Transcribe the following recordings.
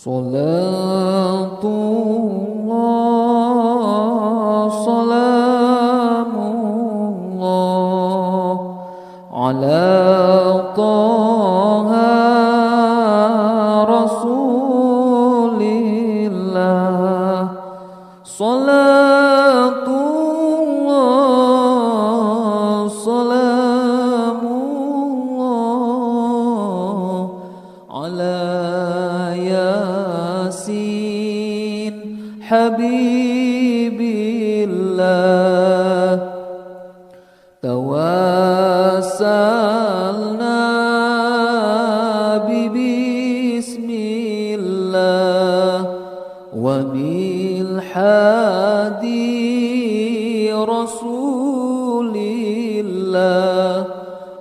Salatullah, salamullah ala Taha Rasulillah. Salatullah, salamullah ala Yasin Habibillah. Tawassalna bismillah wa bil hadi Rasulillah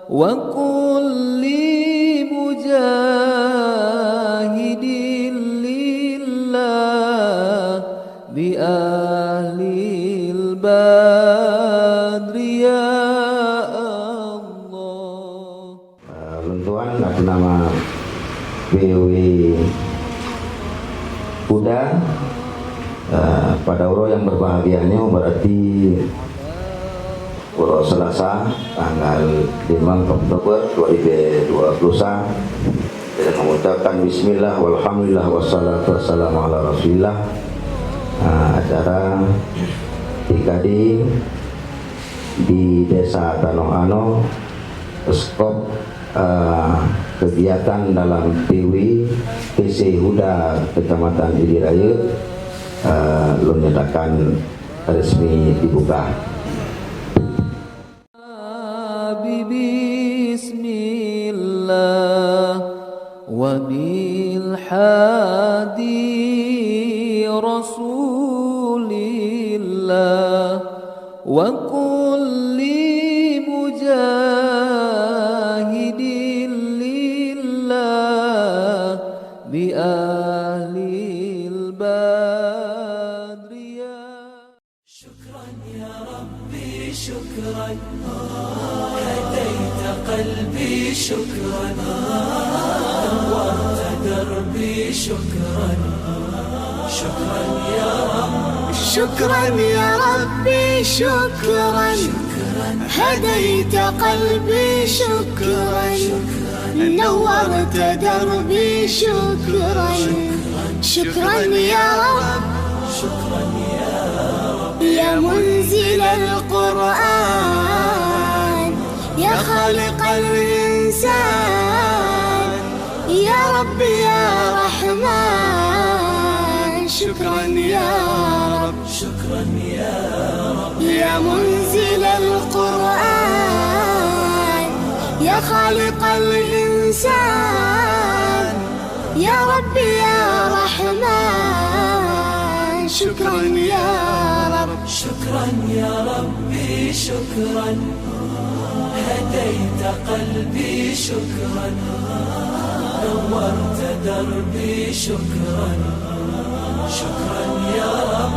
wa kulli mujahidin lillah bi ahlil badri ya Allah. Lentuan atas nama PW Kuda pada uro yang berbahagianya berarti uro Selasa tanggal 5 Oktober 2021 dengan mengucapkan bismillah walhamdulillah wassalatu wassalamu ala rasulillah. Acara Tikadi di Desa Tanong skop kegiatan dalam PW PC Huda Kecamatan Idiraya menyatakan resmi dibuka. Bismillah wa bil hadi Rasulillah wa kulli mujahidin lillah bi ahlil badri ya. Syukran ya Rabbi syukran hadaita qalbi syukran nawwarta darbi syukran. Syukran ya Rabbi شكرا يا ربي شكرا هديت قلبي شكرا نورت دربي شكرا شكرا يا رب شكرا يا رب يا منزل القرآن يا خالق الإنسان يا رب يا رحمن شكرا يا رب شكرا يا رب يا منزل القرآن يا خالق الإنسان يا رب يا رحمن شكرا يا رب شكرا يا ربي شكرا هديت قلبي شكرا نورت دربي شكرا شكرا يا رب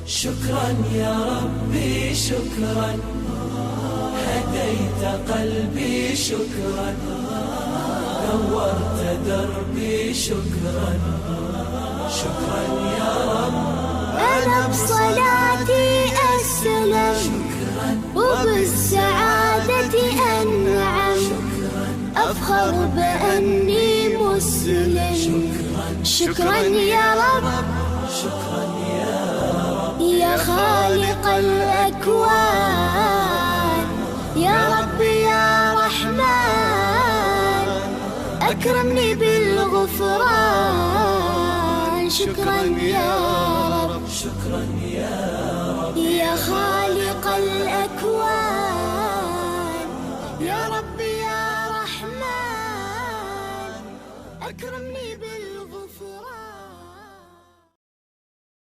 شكرا يا ربي شكرا هديت قلبي شكرا نورت دربي شكرا شكرا يا رب أنا بصلاتي أسلم وبالسعادة أنعم أفخر بأني مسلم شكرا يا رب شكرا يا رب يا خالق الأكوان يا رب يا رحمن أكرمني بالغفران شكرا يا رب شكرا يا رب يا خالق الأكوان يا رب يا رحمن أكرمني بالغفران.